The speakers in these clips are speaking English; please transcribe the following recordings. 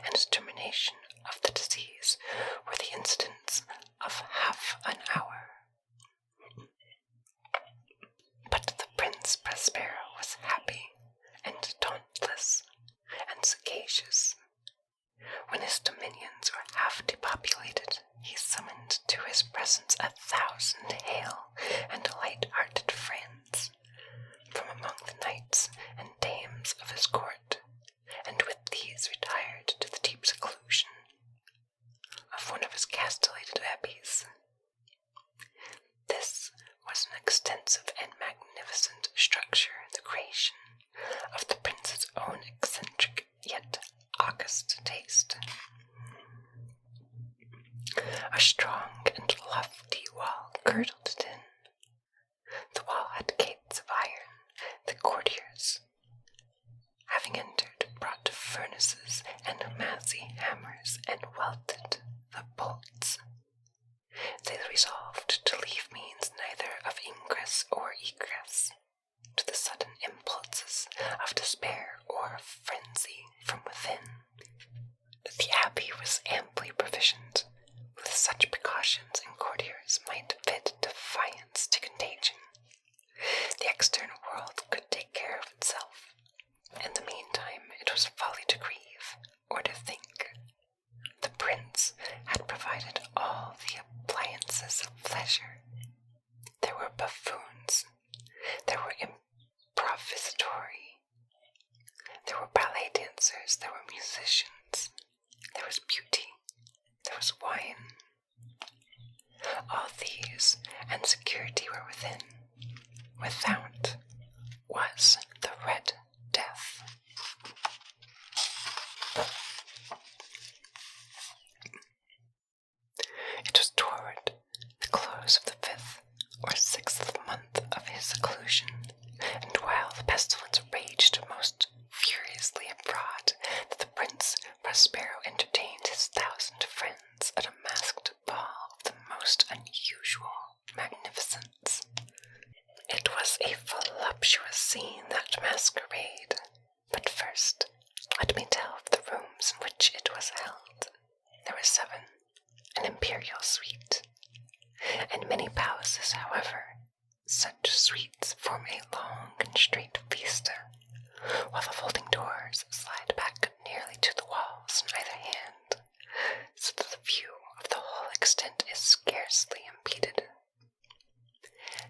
and termination of the disease were the incidents of half an hour. But the Prince Prospero was happy and dauntless and sagacious. When his dominions were half depopulated, he summoned to his presence 1,000 hale and light-hearted friends from among the knights and dames of his court, and with these retired to the deep seclusion of one of his castellated abbeys. This was an extensive and magnificent structure, the creation of the prince's own eccentric yet august taste. A strong and lofty wall girdled it in. The wall had gates of iron. The courtiers, having entered, brought furnaces and massy hammers and welted the bolts. They resolved to leave means neither of ingress or egress to the sudden impulses of despair or of frenzy from within. The abbey was amply provisioned with such precautions, and courtiers might bid defiance to contagion. The external world could take care of itself. In the meantime, it was folly to grieve or to think. The prince had provided all the appliances of pleasure. There were buffoons, there were improvisatori, there were ballet dancers, there were musicians, there was beauty, there was wine. All these and security were within. Without was the Red Death. It was toward the close of the 5th or 6th month of his seclusion, and while the pestilence raged most furiously abroad, that the Prince Prospero entertained his 1,000 friends at a masked ball of the most unusual magnificence. It was a voluptuous scene, that masquerade. But first, let me tell of the rooms in which it was held. There were 7, an imperial suite. In many palaces, however, such suites form a long and straight vista, while the folding doors slide back nearly to the walls on either hand, so that the view of the whole extent is scarcely impeded.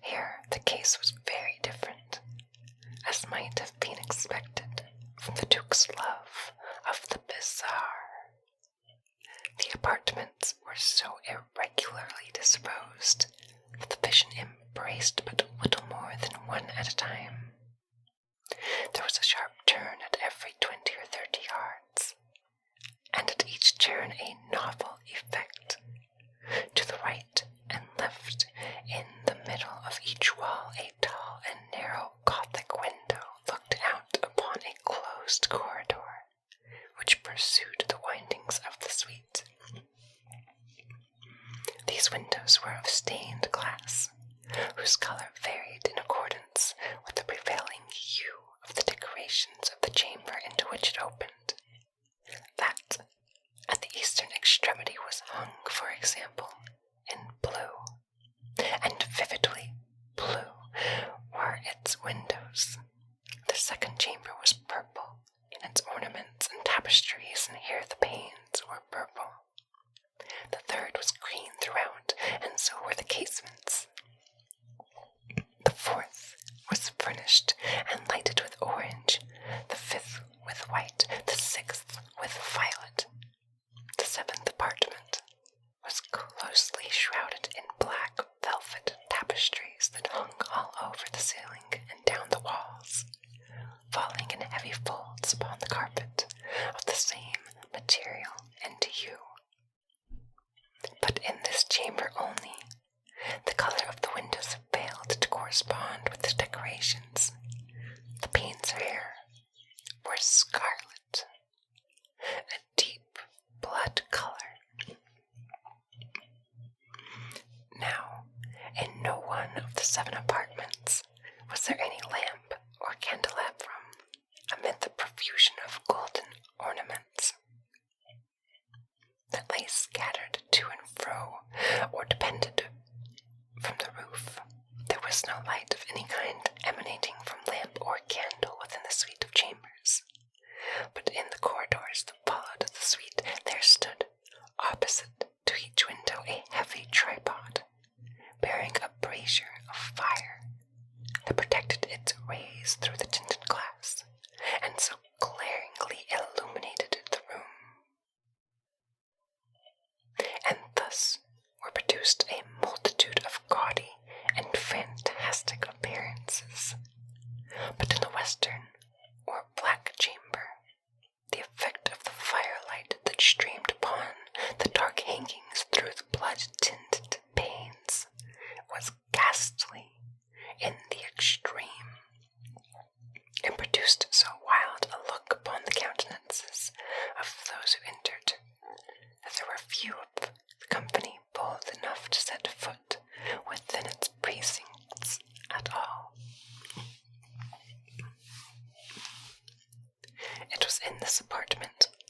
Here the case was very different, as might have been expected from the Duke's love of the bizarre. The apartments were so irregularly disposed that the vision embraced but little more than one at a time. There was a sharp turn at every 20 or 30 yards, and at each turn a novel effect. To the right and left, in the middle of each wall, a tall and narrow Gothic window looked out upon a closed corridor, which pursued the windings of the suite. These windows were of stained glass, whose color varied in accordance with the prevailing hue of the decorations of the chamber into which it opened. That at the eastern extremity was hung, for example, in blue, and vividly blue were its windows. The second chamber was purple in its ornaments and tapestries, and here the panes were purple. The third was green throughout, and so were the casements. The fourth was furnished and lighted with orange, the 5th with white, the 6th with violet. The 7th apartment was closely shrouded in black velvet tapestries that hung all over the ceiling and down the walls, falling in heavy folds upon the carpet of the same material and hue. But in this chamber only, the color of the windows failed to correspond with the decorations. The panes here were scarlet, a deep blood color. Now, in no one of the 7 apartments was there any lamp or candelabrum amid the profusion of golden ornaments.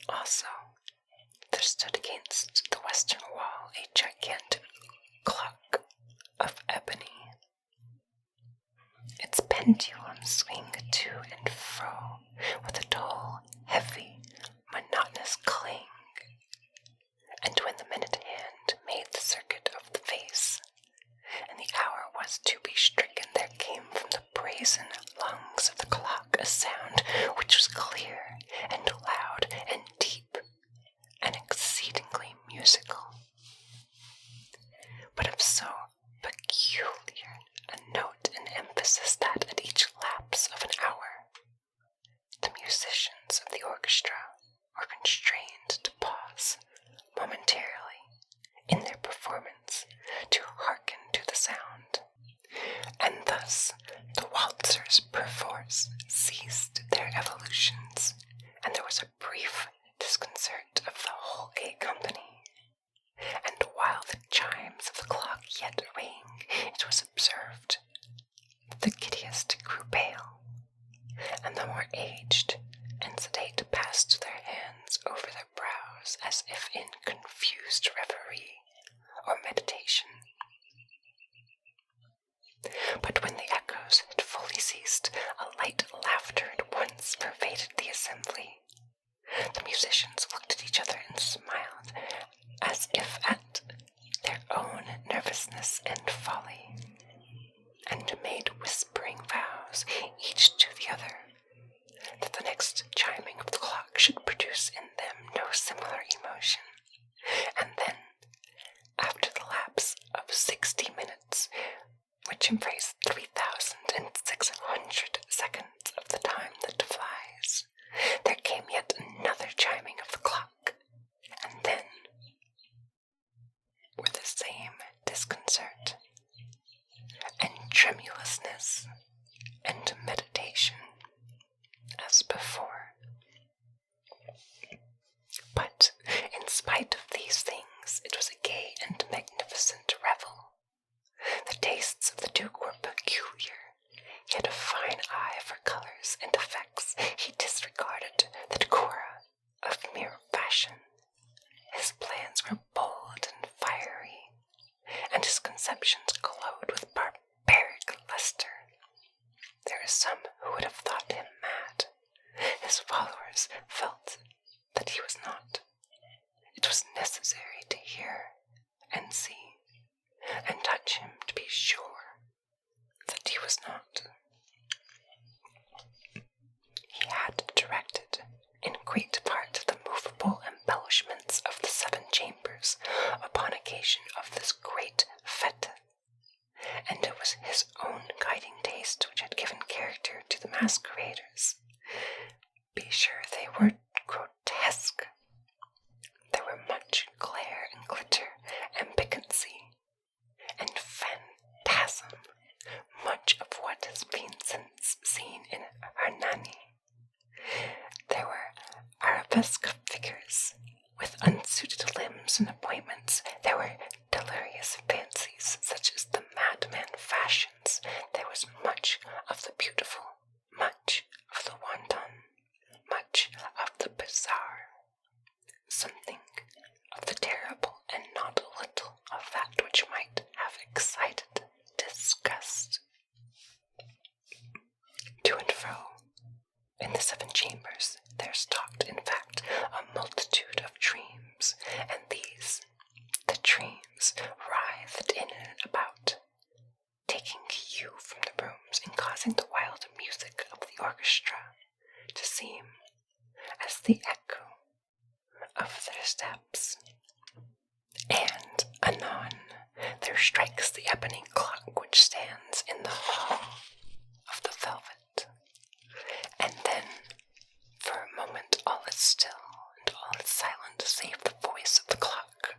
Also, there stood against the western wall a gigantic clock of ebony. Its pendulum swung to and fro with a dull, heavy, monotonous clang, and when the minute hand made the circuit of the face, and the hour was to be stricken, there came from the brazen lungs of the clock a sound which was clear and loud and deep and exceedingly musical, but of so peculiar a note and emphasis that at each lapse of an hour, the musicians of the orchestra were constrained to pause momentarily in their performance to hearken to the sound, and thus the waltzers perforce ceased their evolutions, and there was a brief disconcert of the whole gay company. And while the chimes of the clock yet rang, it was observed that the giddiest grew pale, and the more aged and sedate passed their hands over their brows as if in confused reverie or meditation. But when the echoes had fully ceased, a light laughter at once pervaded the assembly. The musicians looked at each other and smiled, as if at their own nervousness and folly, and made whispering vows, each to the other, that the next chiming of the clock should produce in them no similar emotion. And then, after the lapse of 60 minutes, which embrace 3,600 seconds of the time that flies, there came yet another chiming of the clock, and then, with the same disconcert, and tremulousness, and meditation, as before. But, in spite of these things, it was a gay and magnificent revel. The tastes of the Duke were peculiar. He had a fine eye for colors and effects. He disregarded the decora of mere fashion. His plans were bold and fiery, and his conceptions glowed with barbaric luster. There are some who would have thought him mad. His followers felt that he was not. It was necessary to hear and see and touch him to be sure that he was not. He had directed, in great part, the movable embellishments of the 7 chambers upon occasion of this great fete, and it was his own guiding taste which had given character to the masqueraders. Be sure they were grotesque. There were much glare and glitter and piquancy and phantasm, much of what has been since seen in Hernani. There were arabesque figures with unsuited limbs and appointments. There were delirious fancies such as the madman fashions. There was much of the beautiful, much of the wanton, much of the bizarre, something of the terrible, and not a little of that which might have excited disgust. To and fro, in the 7 chambers, there stalked, in fact, a multitude of dreams, and these, the dreams, writhed in and about, taking hue from the rooms and causing the wild music of the orchestra to seem as the echo of their steps. And anon there strikes the ebony clock which stands in the hall of the velvet, and then for a moment all is still and all is silent save the voice of the clock.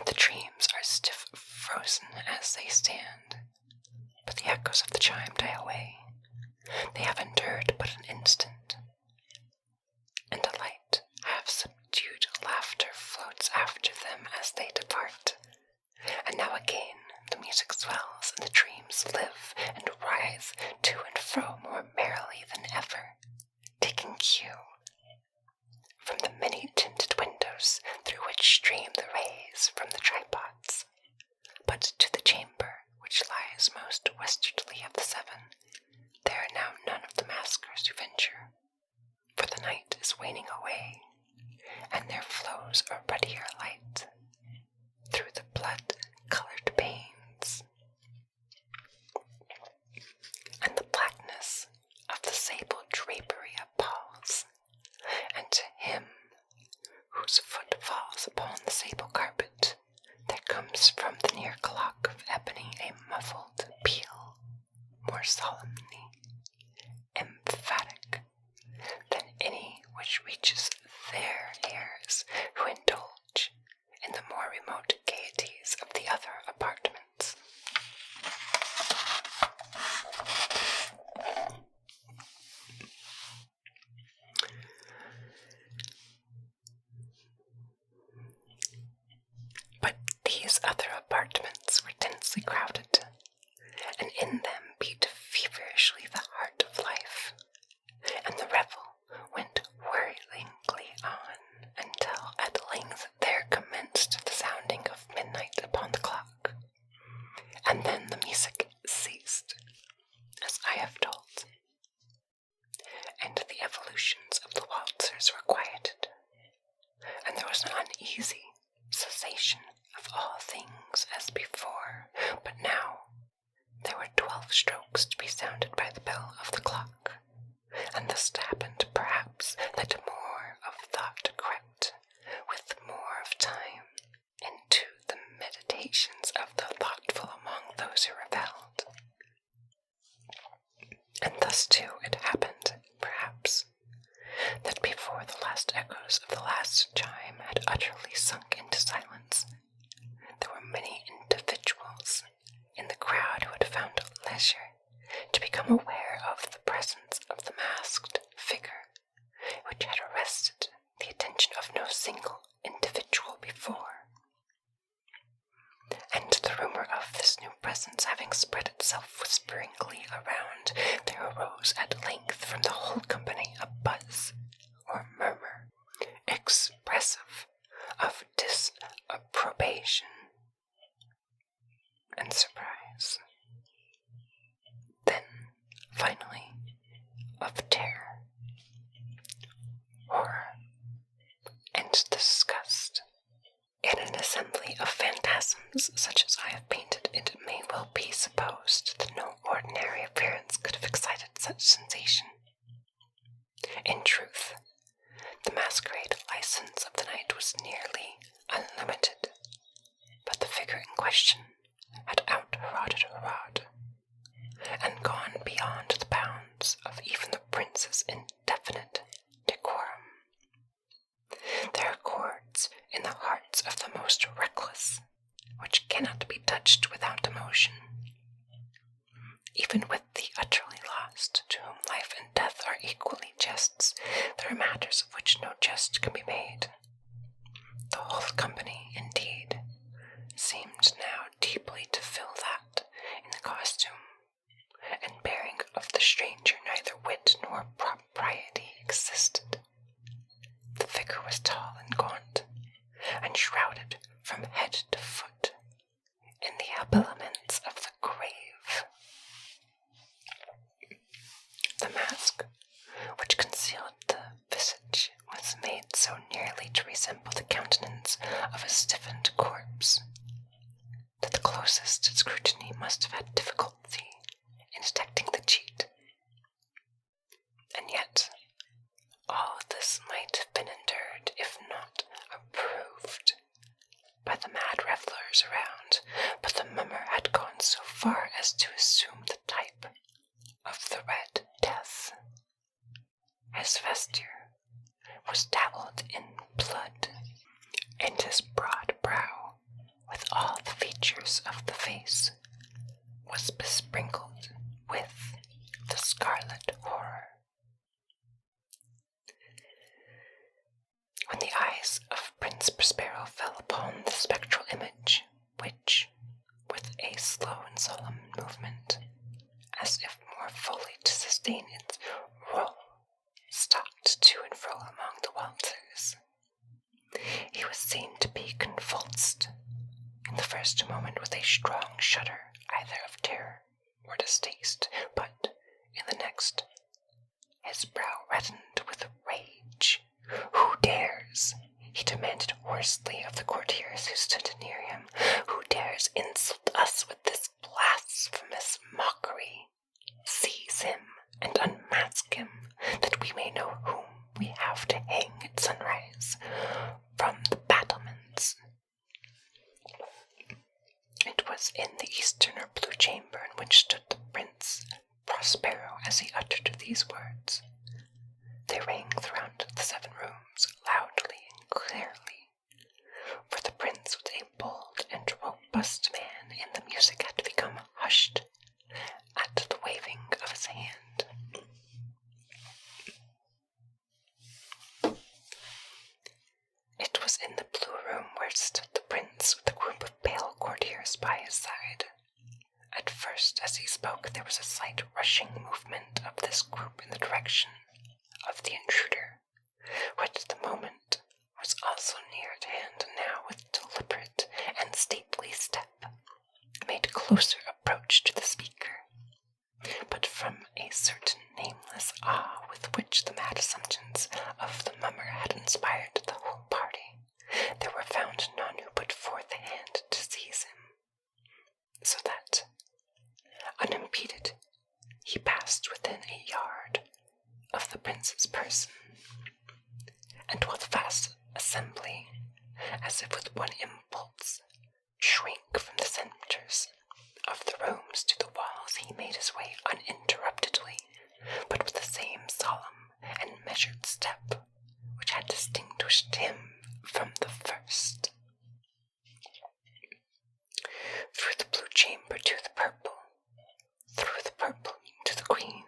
The dreams are stiff frozen as they stand, but the echoes of the chime die away. They have endured but an instant, and a light, half-subdued laughter floats after them as they depart. And now again the music swells, and the dreams live and writhe to and fro more merrily than ever, taking cue from the many gaze from the tripods, but to the chamber which lies most westwardly of the seven. There are now none of the maskers who venture, for the night is waning away, and there flows a ruddier light through the blood-colored panes, and the blackness of the sable drapery appalls, and to him whose foot falls upon the sable carpet, there comes from the near clock of ebony a muffled peal, more solemnly emphatic than any which reaches their ears who indulge in the more remote gaieties of the other apartments. But these other apartments were densely crowded, and in them beat feverishly the heart of life, and the revel went whirlingly on until at length there commenced the sounding of midnight upon the clock, and then the music ceased, as I have told, and the evolutions of the waltzers were quieted, and there was an uneasy cessation of all things as before, but now there were 12 strokes to be sounded by the bell of the clock, and thus it happened, perhaps, that more of thought crept, with more of time, into the meditations of the thoughtful among those who rebelled. And thus, too, it happened, perhaps, that before the last echoes of the last chime had utterly sunk into silence, there were many individuals in the crowd who had found leisure to become aware of the presence of the masked figure, which had arrested the attention of no single individual before. And the rumor of this new presence having spread itself whisperingly around, there arose at length from the whole company a buzz or murmur expressive of disapprobation and surprise. Then, finally, of terror, horror, and disgust. In an assembly of phantasms such as I have painted, it may well be supposed that no ordinary appearance could have excited such sensation. In truth, the masquerade license of the night was nearly unlimited, but the figure in question had out-Heroded Herod, and gone beyond the bounds of even the prince's indefinite decorum. There are chords in the hearts of the most reckless, which cannot be touched without emotion. Even with the utterly lost, to whom life and death are equally jests, there are matters of which no jest can be made. The whole company, indeed, seemed now deeply to feel that, in the costume and bearing of the stranger, neither wit nor propriety existed. The figure was tall and gaunt, and shrouded from head to foot in the habiliments of the grave. The mask, which concealed the visage, was made so nearly to resemble the countenance of a stiffened corpse, that the closest scrutiny must have had difficulty in detecting the cheat. And yet, all this might have been endured, if not approved, by the mad revellers around, but the mummer had gone so far as to assume the type of the Red Death. His vesture was dabbled in blood, and his broad brow, with all the features of the face, was besprinkled with the scarlet horror. When the eyes of Prince Prospero fell upon the spectral image, which, with a slow and solemn movement, as if more fully to sustain its role, stalked to and fro among the waltzers, he was seen to be convulsed, in the first moment with a strong shudder, either of terror or distaste, but in the next, his brow reddened with rage. "Who dares?" he demanded hoarsely of the courtiers who stood near him. "Who dares insult us with this blasphemous mockery? Seize him and unmask him, that we may know whom we have to hang at sunrise from the battlements." It was in the eastern or blue chamber in which stood the Prince Prospero as he uttered these words. They rang throughout the 7 rooms, loudly and clearly, for the prince was a bold and robust man, and the music had become hushed at the waving of his hand. It was in the blue room where stood the prince with a group of pale courtiers by his side. At first, as he spoke, there was a slight rushing movement of this group in the direction of the intruder, who at the moment was also near at hand, and now with deliberate and stately step made closer approach to the speaker. But from a certain nameless awe with which the mad assumptions of the mummer had inspired the whole party, there were found none who put forth a hand to seize him, so that, unimpeded, he passed within a yard of the prince's person, and while the vast assembly, as if with one impulse, shrank from the centers of the rooms to the walls, he made his way uninterruptedly, but with the same solemn and measured step which had distinguished him from the first. Through the blue chamber to the purple, through the purple to the green,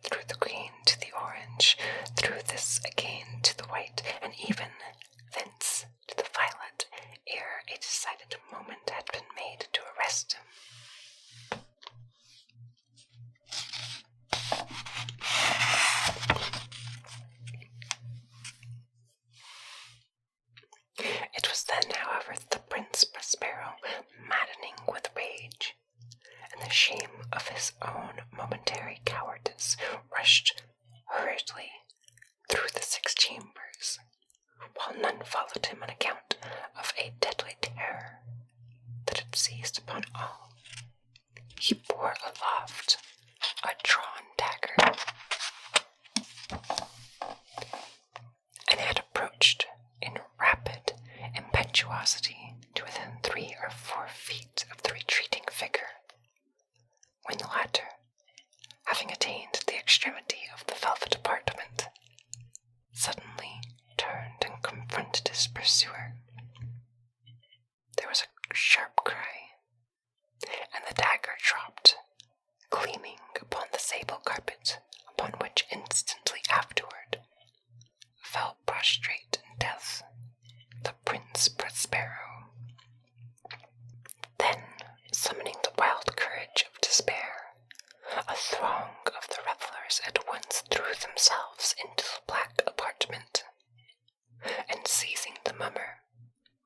through the green to the orange, through this again to the white, and even thence to the violet, ere a decided moment had been made to arrest him. It was then, however, that the Prince Prospero, maddening with rage, and the shame of his own momentary cowardice, rushed hurriedly through the 6 chambers, while none followed him on account of a deadly terror that had seized upon all. He bore aloft a drawn dagger, and had approached in rapid impetuosity to within 3 or 4 feet of the retreating figure, when the latter, having attained the extremity of the velvet apartment, suddenly turned and confronted his pursuer. There was a sharp cry, and the dagger dropped, gleaming upon the sable carpet, upon which instantly afterward fell prostrate in death the Prince Prospero. Then, summoning the wild courage of despair, a throng of the revelers at once threw themselves into the black apartment, and seizing the mummer,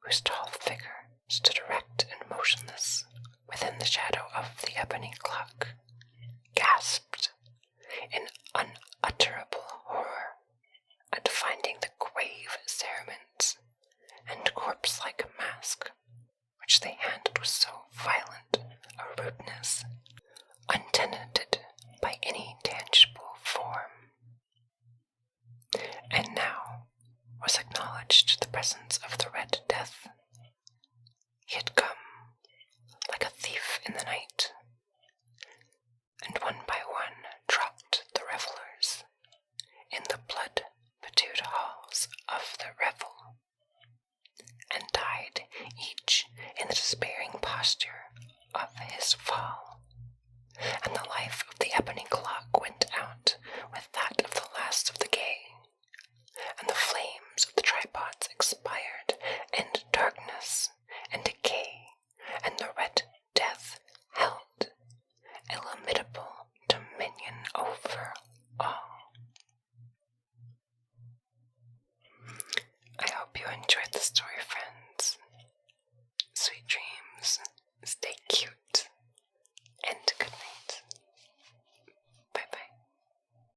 whose tall figure stood erect and motionless within the shadow of the ebony clock, gasped in unutterable horror at finding the grave cerements and corpse-like mask which they handled with so violent a rudeness, untenanted by any tangible form. And now was acknowledged the presence of the Red Death. He had come like a thief in the night, and one by one dropped the revelers in the blood-bedewed halls of the revel, and died each in the despairing posture of his fall, and the life of the ebony clock went out with that of the last of the gay, and the flames of the tripods expired, and darkness and decay and the Red Death held illimitable dominion over all. I hope you enjoyed